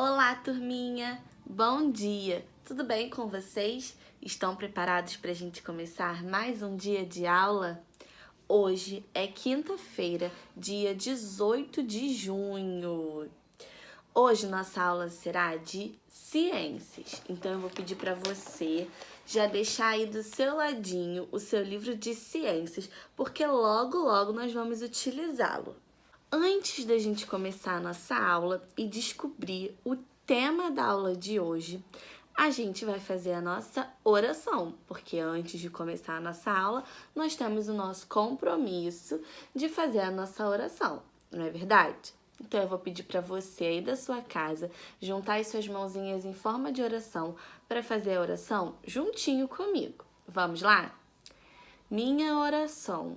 Olá, turminha! Bom dia! Tudo bem com vocês? Estão preparados para a gente começar mais um dia de aula? Hoje é quinta-feira, dia 18 de junho. Hoje nossa aula será de ciências, então eu vou pedir para você já deixar aí do seu ladinho o seu livro de ciências, porque logo nós vamos utilizá-lo. Antes da gente começar a nossa aula e descobrir o tema da aula de hoje, a gente vai fazer a nossa oração, porque antes de começar a nossa aula, nós temos o nosso compromisso de fazer a nossa oração, não é verdade? Então eu vou pedir para você aí da sua casa juntar as suas mãozinhas em forma de oração para fazer a oração juntinho comigo. Vamos lá? Minha oração.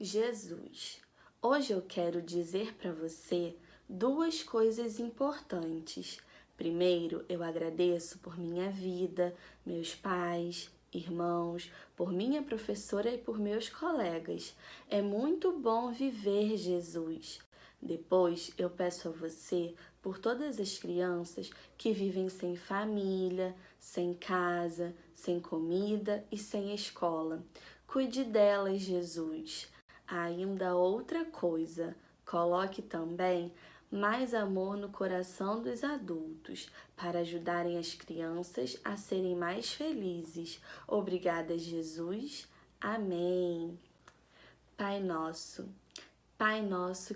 Jesus, hoje eu quero dizer para você duas coisas importantes. Primeiro, eu agradeço por minha vida, meus pais, irmãos, por minha professora e por meus colegas. É muito bom viver, Jesus. Depois, eu peço a você por todas as crianças que vivem sem família, sem casa, sem comida e sem escola. Cuide delas, Jesus. Ainda outra coisa, coloque também mais amor no coração dos adultos para ajudarem as crianças a serem mais felizes. Obrigada, Jesus. Amém. Pai nosso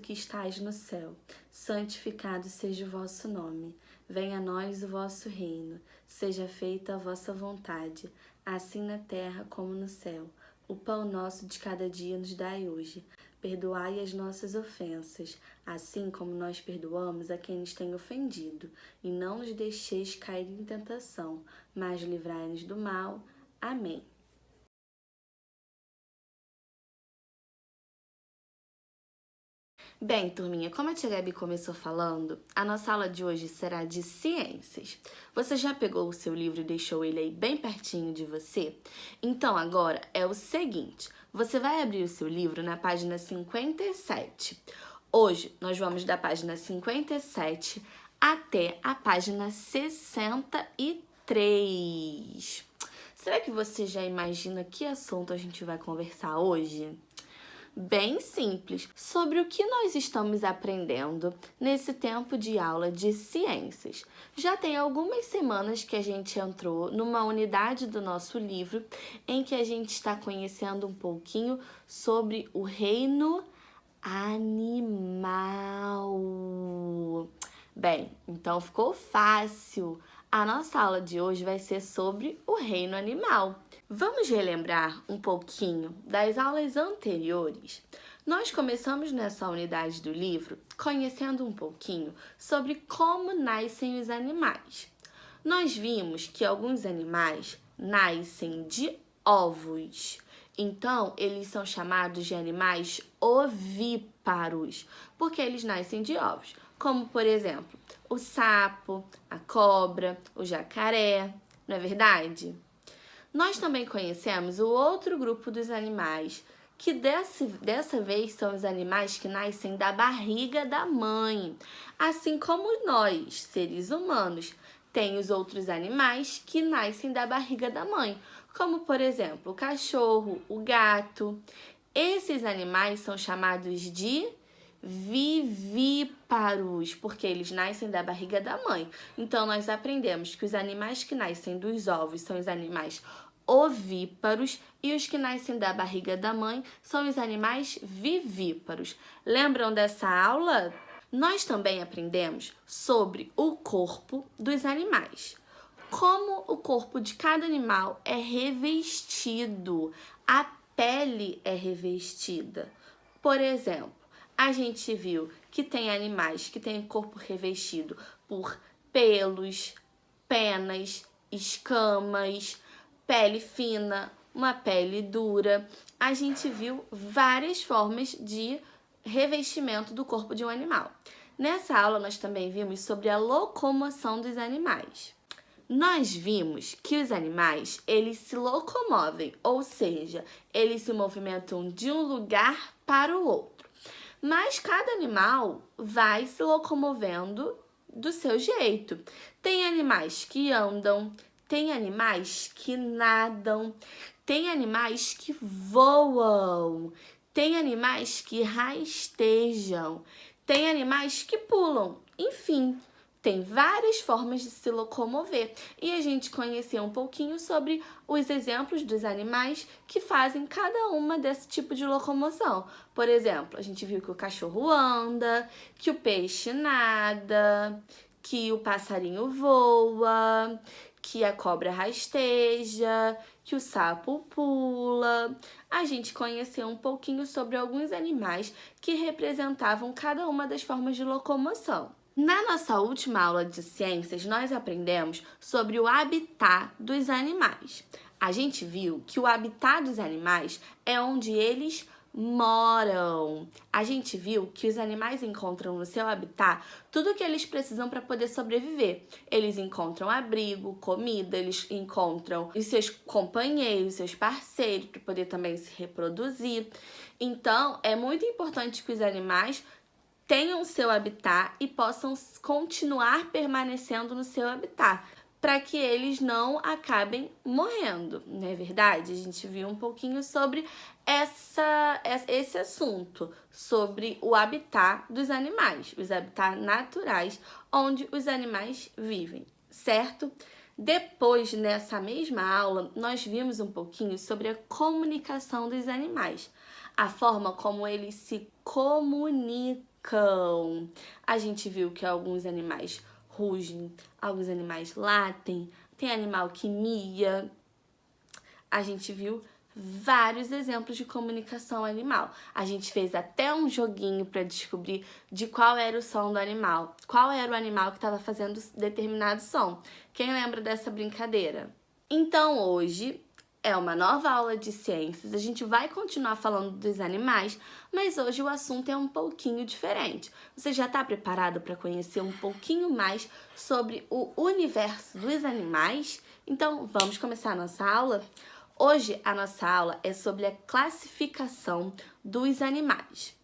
que estais no céu, santificado seja o vosso nome. Venha a nós o vosso reino. Seja feita a vossa vontade, assim na terra como no céu. O pão nosso de cada dia nos dai hoje. Perdoai as nossas ofensas, assim como nós perdoamos a quem nos tem ofendido. E não nos deixeis cair em tentação, mas livrai-nos do mal. Amém. Bem, turminha, como a tia Gabi começou falando, a nossa aula de hoje será de ciências. Você já pegou o seu livro e deixou ele aí bem pertinho de você? Então agora é o seguinte, você vai abrir o seu livro na página 57. Hoje nós vamos da página 57 até a página 63. Será que você já imagina que assunto a gente vai conversar hoje? Bem simples, sobre o que nós estamos aprendendo nesse tempo de aula de ciências. Já tem algumas semanas que a gente entrou numa unidade do nosso livro em que a gente está conhecendo um pouquinho sobre o reino animal. Bem, então ficou fácil. A nossa aula de hoje vai ser sobre o reino animal. Vamos relembrar um pouquinho das aulas anteriores? Nós começamos nessa unidade do livro conhecendo um pouquinho sobre como nascem os animais. Nós vimos que alguns animais nascem de ovos. Então, eles são chamados de animais ovíparos, porque eles nascem de ovos, como, por exemplo, o sapo, a cobra, o jacaré, não é verdade? Nós também conhecemos o outro grupo dos animais, que dessa vez são os animais que nascem da barriga da mãe. Assim como nós, seres humanos, tem os outros animais que nascem da barriga da mãe, como, por exemplo, o cachorro, o gato. Esses animais são chamados de vivíparos, porque eles nascem da barriga da mãe. Então, nós aprendemos que os animais que nascem dos ovos são os animais ovíparos e os que nascem da barriga da mãe são os animais vivíparos. Lembram dessa aula? Nós também aprendemos sobre o corpo dos animais. Como o corpo de cada animal é revestido, a pele é revestida. Por exemplo, a gente viu que tem animais que têm o corpo revestido por pelos, penas, escamas, pele fina, uma pele dura. A gente viu várias formas de revestimento do corpo de um animal. Nessa aula, nós também vimos sobre a locomoção dos animais. Nós vimos que os animais, eles se locomovem, ou seja, eles se movimentam de um lugar para o outro. Mas cada animal vai se locomovendo do seu jeito. Tem animais que andam, tem animais que nadam, tem animais que voam, tem animais que rastejam, tem animais que pulam, enfim, tem várias formas de se locomover. E a gente conheceu um pouquinho sobre os exemplos dos animais que fazem cada uma desse tipo de locomoção. Por exemplo, a gente viu que o cachorro anda, que o peixe nada, que o passarinho voa, que a cobra rasteja, que o sapo pula. A gente conheceu um pouquinho sobre alguns animais que representavam cada uma das formas de locomoção. Na nossa última aula de ciências, nós aprendemos sobre o habitat dos animais. A gente viu que o habitat dos animais é onde eles moram. A gente viu que os animais encontram no seu habitat tudo o que eles precisam para poder sobreviver. Eles encontram abrigo, comida, eles encontram os seus companheiros, seus parceiros, para poder também se reproduzir. Então, é muito importante que os animais tenham seu habitat e possam continuar permanecendo no seu habitat, para que eles não acabem morrendo, não é verdade? A gente viu um pouquinho sobre esse assunto, sobre o habitat dos animais, os habitats naturais onde os animais vivem, certo? Depois, nessa mesma aula, nós vimos um pouquinho sobre a comunicação dos animais, a forma como eles se comunicam. A gente viu que alguns animais rugem, alguns animais latem, tem animal que mia. A gente viu vários exemplos de comunicação animal. A gente fez até um joguinho para descobrir de qual era o som do animal, qual era o animal que estava fazendo determinado som. Quem lembra dessa brincadeira? Então, hoje é uma nova aula de ciências, a gente vai continuar falando dos animais, mas hoje o assunto é um pouquinho diferente. Você já está preparado para conhecer um pouquinho mais sobre o universo dos animais? Então, vamos começar a nossa aula? Hoje a nossa aula é sobre a classificação dos animais.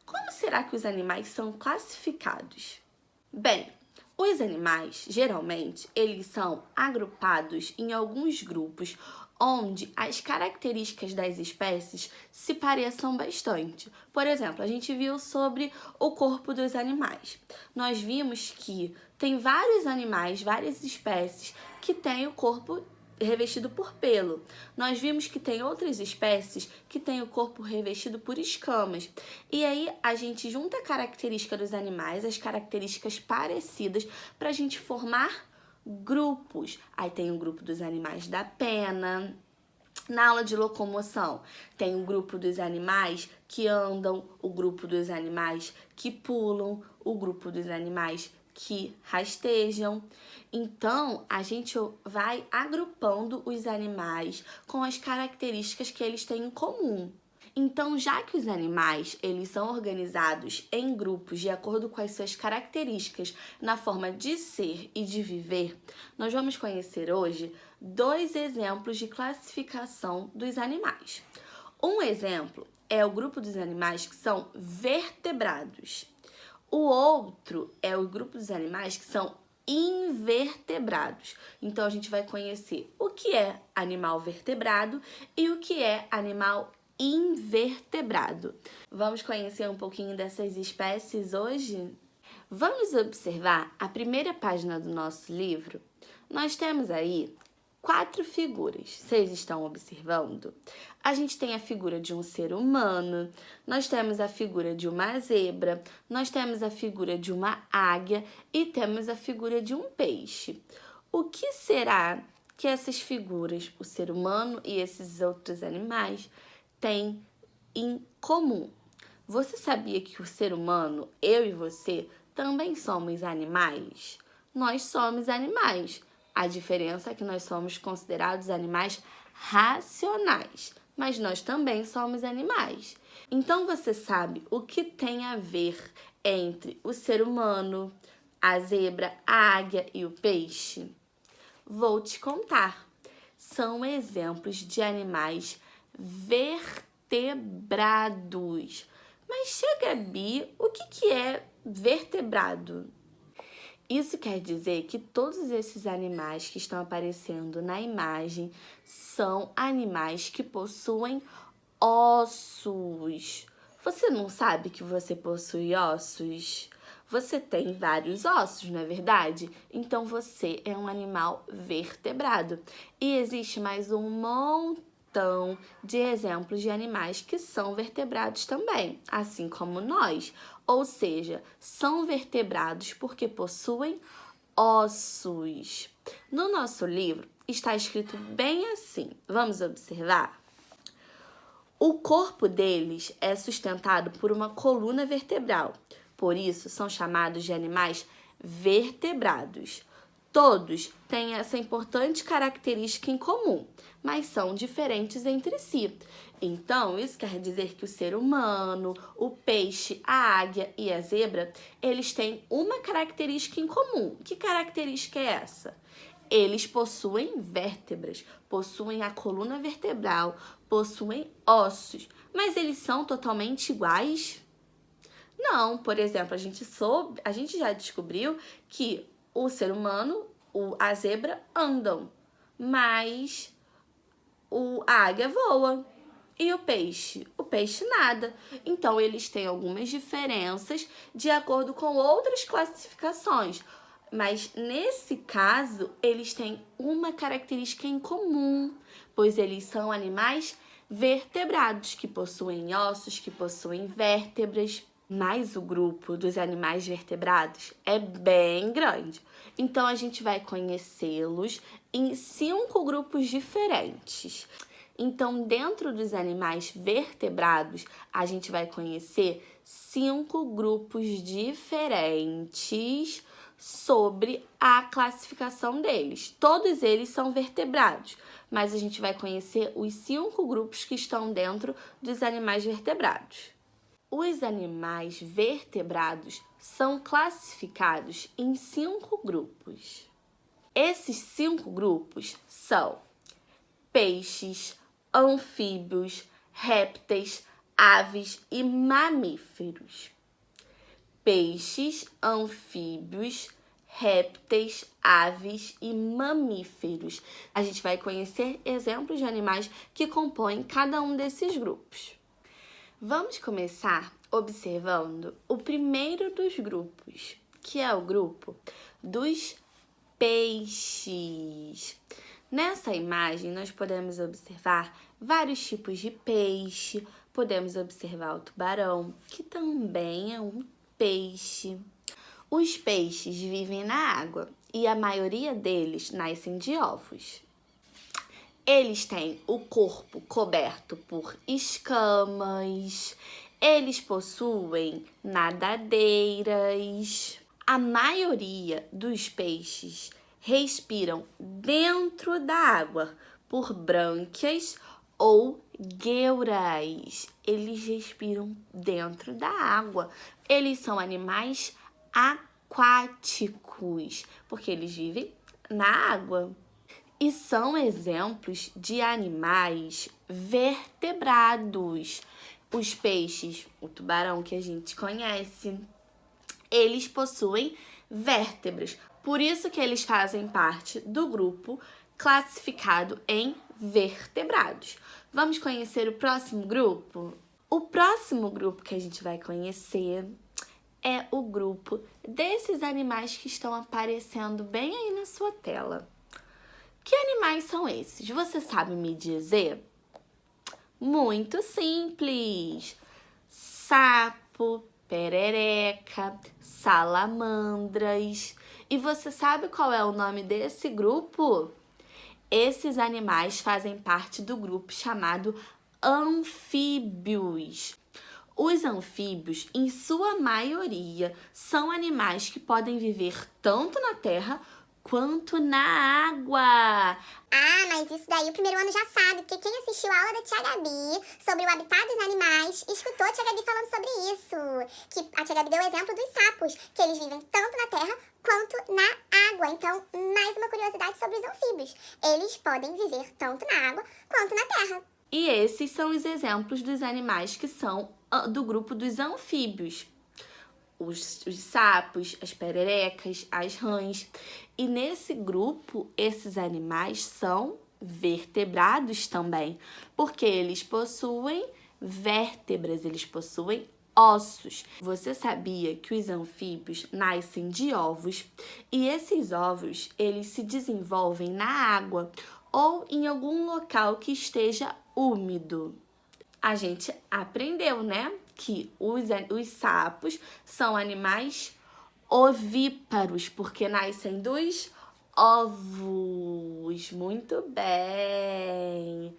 Como será que os animais são classificados? Bem, os animais, geralmente, eles são agrupados em alguns grupos onde as características das espécies se pareçam bastante. Por exemplo, a gente viu sobre o corpo dos animais. Nós vimos que tem vários animais, várias espécies que têm o corpo revestido por pelo. Nós vimos que tem outras espécies que têm o corpo revestido por escamas. E aí a gente junta a característica dos animais, as características parecidas, para a gente formar grupos. Aí tem o grupo dos animais da pena. Na aula de locomoção, tem o grupo dos animais que andam, o grupo dos animais que pulam, o grupo dos animais que rastejam. Então, a gente vai agrupando os animais com as características que eles têm em comum. Então, já que os animais, eles são organizados em grupos de acordo com as suas características na forma de ser e de viver, nós vamos conhecer hoje 2 exemplos de classificação dos animais. Um exemplo é o grupo dos animais que são vertebrados. O outro é o grupo dos animais que são invertebrados. Então, a gente vai conhecer o que é animal vertebrado e o que é animal invertebrado. Vamos conhecer um pouquinho dessas espécies hoje? Vamos observar a primeira página do nosso livro. Nós temos aí 4 figuras. Vocês estão observando? A gente tem a figura de um ser humano, nós temos a figura de uma zebra, nós temos a figura de uma águia e temos a figura de um peixe. O que será que essas figuras, o ser humano e esses outros animais, têm em comum? Você sabia que o ser humano, eu e você, também somos animais? Nós somos animais. A diferença é que nós somos considerados animais racionais, mas nós também somos animais. Então você sabe o que tem a ver entre o ser humano, a zebra, a águia e o peixe? Vou te contar. São exemplos de animais vertebrados. Mas, tia Gabi, o que é vertebrado? Isso quer dizer que todos esses animais que estão aparecendo na imagem são animais que possuem ossos. Você não sabe que você possui ossos? Você tem vários ossos, não é verdade? Então você é um animal vertebrado. E existe mais um montão de exemplos de animais que são vertebrados também, assim como nós. Ou seja, são vertebrados porque possuem ossos. No nosso livro está escrito bem assim. Vamos observar? O corpo deles é sustentado por uma coluna vertebral. Por isso, são chamados de animais vertebrados. Todos têm essa importante característica em comum, mas são diferentes entre si. Então, isso quer dizer que o ser humano, o peixe, a águia e a zebra, eles têm uma característica em comum. Que característica é essa? Eles possuem vértebras, possuem a coluna vertebral, possuem ossos, mas eles são totalmente iguais? Não, por exemplo, a gente já descobriu que o ser humano, a zebra andam, mas a águia voa. E o peixe? O peixe nada. Então, eles têm algumas diferenças de acordo com outras classificações. Mas, nesse caso, eles têm uma característica em comum, pois eles são animais vertebrados, que possuem ossos, que possuem vértebras. Mas o grupo dos animais vertebrados é bem grande. Então, a gente vai conhecê-los em 5 grupos diferentes. Então, dentro dos animais vertebrados, a gente vai conhecer 5 grupos diferentes sobre a classificação deles. Todos eles são vertebrados, mas a gente vai conhecer os 5 grupos que estão dentro dos animais vertebrados. Os animais vertebrados são classificados em 5 grupos. Esses 5 grupos são peixes, anfíbios, répteis, aves e mamíferos. Peixes, anfíbios, répteis, aves e mamíferos. A gente vai conhecer exemplos de animais que compõem cada um desses grupos. Vamos começar observando o primeiro dos grupos, que é o grupo dos peixes. Nessa imagem, nós podemos observar vários tipos de peixe, podemos observar o tubarão, que também é um peixe. Os peixes vivem na água e a maioria deles nascem de ovos. Eles têm o corpo coberto por escamas, eles possuem nadadeiras. A maioria dos peixes respiram dentro da água por brânquias ou gueuras. Eles respiram dentro da água. Eles são animais aquáticos, porque eles vivem na água. E são exemplos de animais vertebrados. Os peixes, o tubarão que a gente conhece, eles possuem vértebras. Por isso que eles fazem parte do grupo classificado em vertebrados. Vamos conhecer o próximo grupo? O próximo grupo que a gente vai conhecer é o grupo desses animais que estão aparecendo bem aí na sua tela. Que animais são esses? Você sabe me dizer? Muito simples. Sapo, perereca, salamandras. E você sabe qual é o nome desse grupo? Esses animais fazem parte do grupo chamado anfíbios. Os anfíbios, em sua maioria, são animais que podem viver tanto na terra quanto na água. Ah, mas isso daí o primeiro ano já sabe, porque quem assistiu a aula da Tia Gabi sobre o habitat dos animais, escutou a Tia Gabi falando sobre isso. Que a Tia Gabi deu o exemplo dos sapos, que eles vivem tanto na terra quanto na água. Então, mais uma curiosidade sobre os anfíbios. Eles podem viver tanto na água quanto na terra. E esses são os exemplos dos animais que são do grupo dos anfíbios. os sapos, as pererecas, as rãs. E nesse grupo, esses animais são vertebrados também, porque eles possuem vértebras, eles possuem ossos. Você sabia que os anfíbios nascem de ovos e esses ovos, eles se desenvolvem na água ou em algum local que esteja úmido? A gente aprendeu, né, que os sapos são animais ovíparos, porque nascem dos ovos. Muito bem!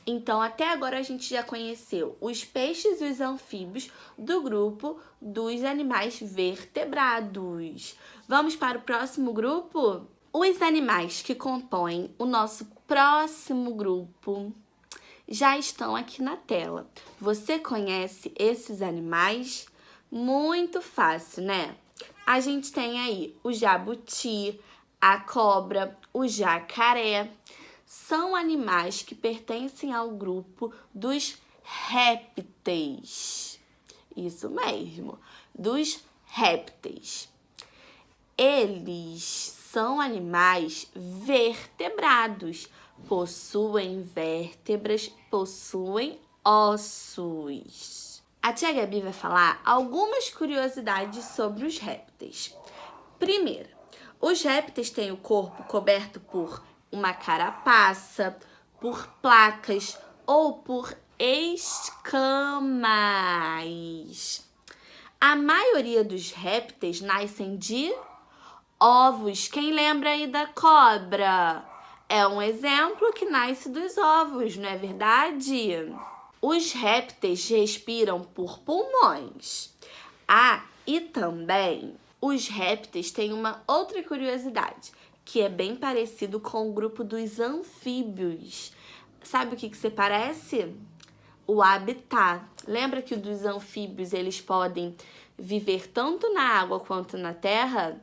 Então, até agora a gente já conheceu os peixes e os anfíbios do grupo dos animais vertebrados. Vamos para o próximo grupo? Os animais que compõem o nosso próximo grupo já estão aqui na tela. Você conhece esses animais? Muito fácil, né? A gente tem aí o jabuti, a cobra, o jacaré. São animais que pertencem ao grupo dos répteis. Isso mesmo, dos répteis. Eles são animais vertebrados. Possuem vértebras, possuem ossos. A tia Gabi vai falar algumas curiosidades sobre os répteis. Primeiro, os répteis têm o corpo coberto por uma carapaça, por placas ou por escamas. A maioria dos répteis nascem de ovos. Quem lembra aí da cobra? É um exemplo que nasce dos ovos, não é verdade? Os répteis respiram por pulmões. E também os répteis têm uma outra curiosidade, que é bem parecido com o grupo dos anfíbios. Sabe o que se parece? O habitat. Lembra que dos anfíbios eles podem viver tanto na água quanto na terra?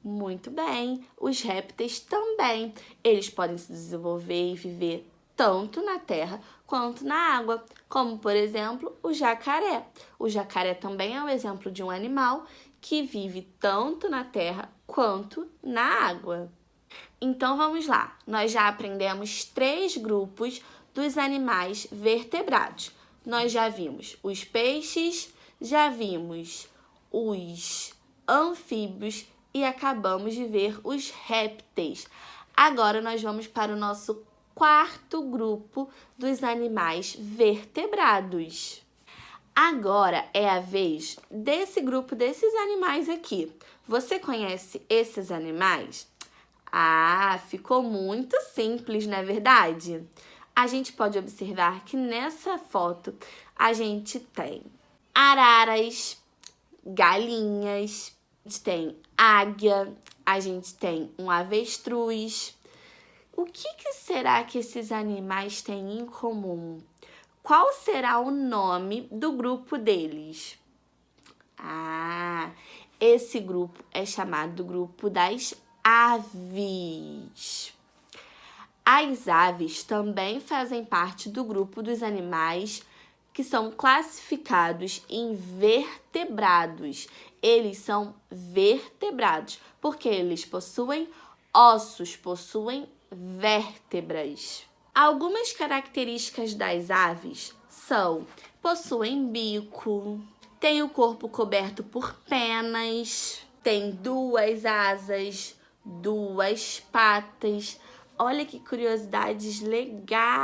Muito bem, os répteis também. Eles podem se desenvolver e viver tanto na terra quanto na água, como, por exemplo, o jacaré. O jacaré também é um exemplo de um animal que vive tanto na terra quanto na água. Então, vamos lá. Nós já aprendemos 3 grupos dos animais vertebrados. Nós já vimos os peixes, já vimos os anfíbios e acabamos de ver os répteis. Agora nós vamos para o nosso 4º grupo dos animais vertebrados. Agora é a vez desse grupo desses animais aqui. Você conhece esses animais? Ficou muito simples, não é verdade? A gente pode observar que nessa foto a gente tem araras, galinhas, a gente tem águia, a gente tem um avestruz. O que será que esses animais têm em comum? Qual será o nome do grupo deles? Esse grupo é chamado grupo das aves. As aves também fazem parte do grupo dos animais que são classificados em vertebrados. Eles são vertebrados porque eles possuem ossos, possuem vértebras. Algumas características das aves são: possuem bico, têm o corpo coberto por penas, têm 2 asas, 2 patas. Olha que curiosidades legais!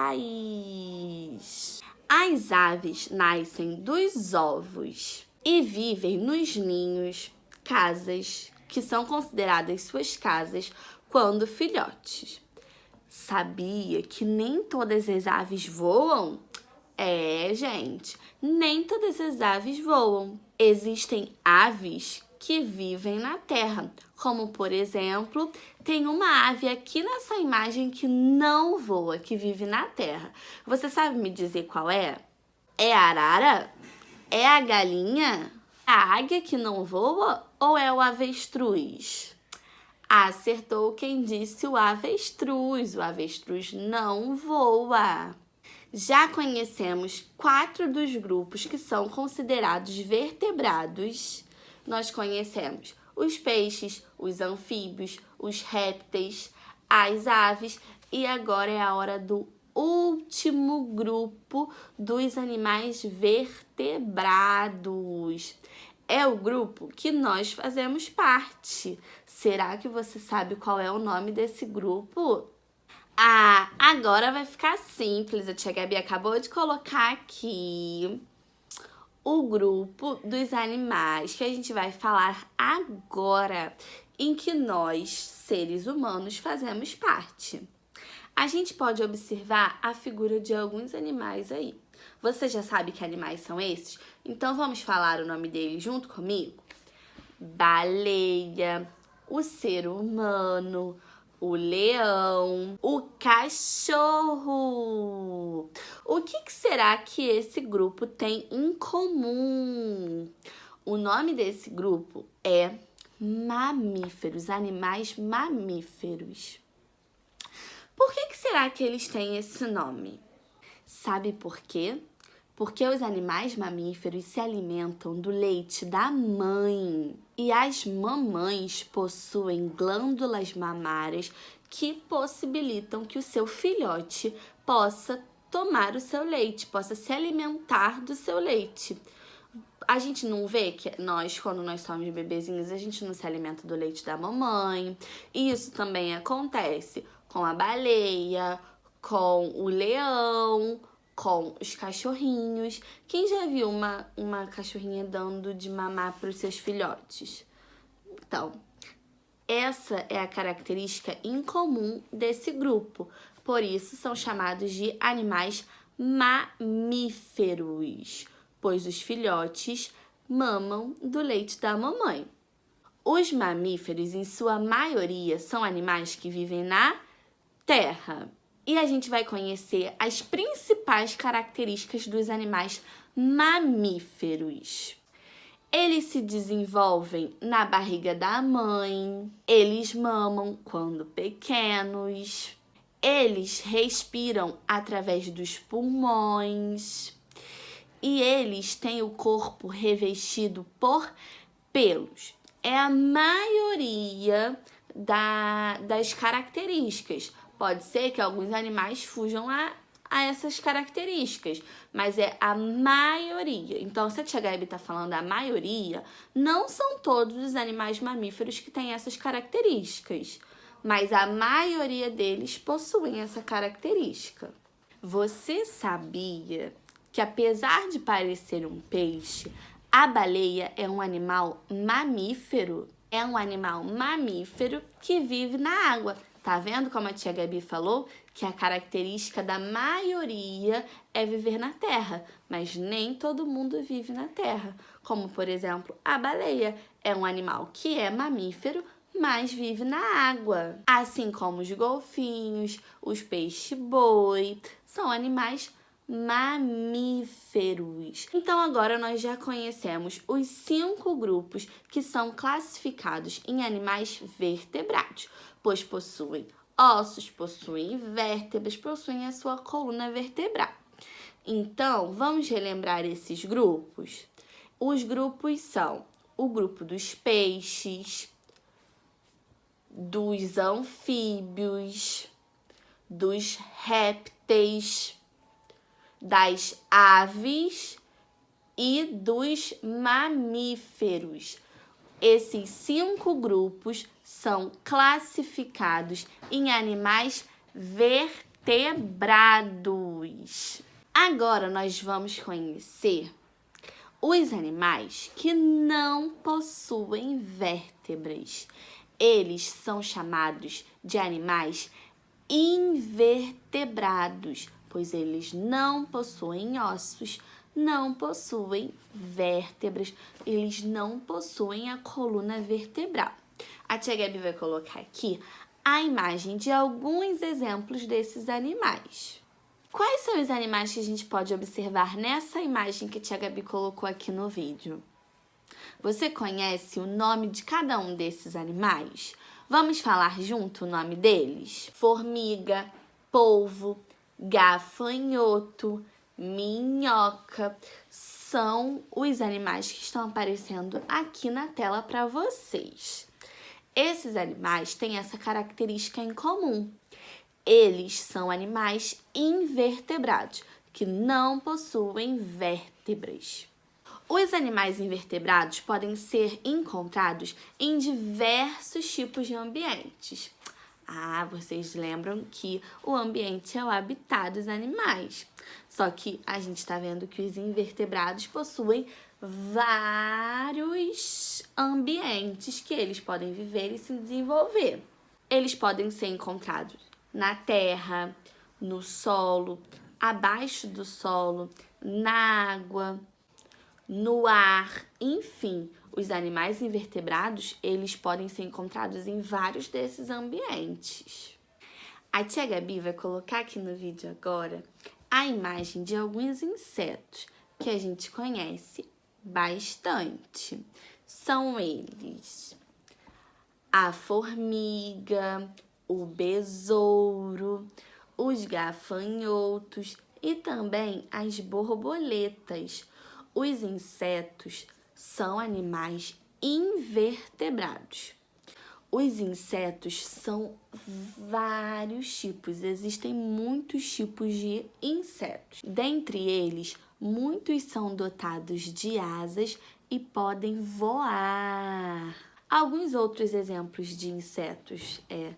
As aves nascem dos ovos e vivem nos ninhos, casas, que são consideradas suas casas quando filhotes. Sabia que nem todas as aves voam? Gente, nem todas as aves voam. Existem aves que vivem na terra, como, por exemplo, tem uma ave aqui nessa imagem que não voa, que vive na terra. Você sabe me dizer qual é? É a arara? É a galinha? A águia que não voa ou é o avestruz? Acertou quem disse o avestruz. O avestruz não voa. Já conhecemos 4 dos grupos que são considerados vertebrados. nós conhecemos os peixes, os anfíbios, os répteis, as aves e agora é a hora do último grupo dos animais vertebrados. É o grupo que nós fazemos parte. Será que você sabe qual é o nome desse grupo? Ah, agora vai ficar simples. A tia Gabi acabou de colocar aqui o grupo dos animais que a gente vai falar agora, em que nós, seres humanos, fazemos parte. A gente pode observar a figura de alguns animais aí. Você já sabe que animais são esses? Então vamos falar o nome deles junto comigo? Baleia, o ser humano, o leão, o cachorro. O que será que esse grupo tem em comum? O nome desse grupo é mamíferos, animais mamíferos. Por que será que eles têm esse nome? Sabe por quê? Porque os animais mamíferos se alimentam do leite da mãe. E as mamães possuem glândulas mamárias que possibilitam que o seu filhote possa tomar o seu leite, possa se alimentar do seu leite. A gente não vê que nós, quando nós somos bebezinhos, a gente não se alimenta do leite da mamãe. E isso também acontece com a baleia, com o leão, com os cachorrinhos. Quem já viu uma cachorrinha dando de mamar para os seus filhotes? Então, essa é a característica incomum desse grupo. Por isso, são chamados de animais mamíferos, pois os filhotes mamam do leite da mamãe. Os mamíferos, em sua maioria, são animais que vivem na terra. E a gente vai conhecer as principais características dos animais mamíferos. Eles se desenvolvem na barriga da mãe, eles mamam quando pequenos, eles respiram através dos pulmões e eles têm o corpo revestido por pelos. É a maioria das características. Pode ser que alguns animais fujam a essas características, mas é a maioria. Então, se a tia Gabi está falando a maioria, não são todos os animais mamíferos que têm essas características, mas a maioria deles possuem essa característica. Você sabia que, apesar de parecer um peixe, a baleia é um animal mamífero? É um animal mamífero que vive na água. Tá vendo como a tia Gabi falou? Que a característica da maioria é viver na terra, mas nem todo mundo vive na terra. Como, por exemplo, a baleia é um animal que é mamífero, mas vive na água. Assim como os golfinhos, os peixe-boi, são animais mamíferos. Então agora nós já conhecemos os 5 grupos que são classificados em animais vertebrados, pois possuem ossos, possuem vértebras, possuem a sua coluna vertebral. Então, vamos relembrar esses grupos? Os grupos são o grupo dos peixes, dos anfíbios, dos répteis, das aves e dos mamíferos. Esses 5 grupos são classificados em animais vertebrados. Agora nós vamos conhecer os animais que não possuem vértebras. Eles são chamados de animais invertebrados, pois eles não possuem ossos, não possuem vértebras, eles não possuem a coluna vertebral. A tia Gabi vai colocar aqui a imagem de alguns exemplos desses animais. Quais são os animais que a gente pode observar nessa imagem que a tia Gabi colocou aqui no vídeo? Você conhece o nome de cada um desses animais? Vamos falar junto o nome deles? Formiga, polvo, gafanhoto, minhoca. são os animais que estão aparecendo aqui na tela para vocês. Esses animais têm essa característica em comum. Eles são animais invertebrados, que não possuem vértebras. Os animais invertebrados podem ser encontrados em diversos tipos de ambientes. Vocês lembram que o ambiente é o habitat dos animais. Só que a gente está vendo que os invertebrados possuem vários ambientes que eles podem viver e se desenvolver. Eles podem ser encontrados na terra, no solo, abaixo do solo, na água, no ar, enfim. Os animais invertebrados, eles podem ser encontrados em vários desses ambientes. A tia Gabi vai colocar aqui no vídeo agora a imagem de alguns insetos que a gente conhece bastante. São eles a formiga, o besouro, os gafanhotos e também as borboletas. Os insetos são animais invertebrados. Os insetos são vários tipos, existem muitos tipos de insetos. Dentre eles, muitos são dotados de asas e podem voar. Alguns outros exemplos de insetos é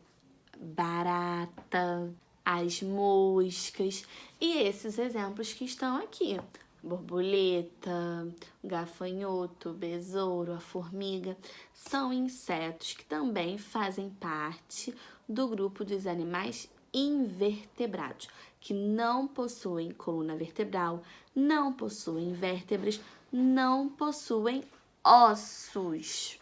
barata, as moscas e esses exemplos que estão aqui. Borboleta, gafanhoto, besouro, a formiga, são insetos que também fazem parte do grupo dos animais invertebrados, que não possuem coluna vertebral, não possuem vértebras, não possuem ossos.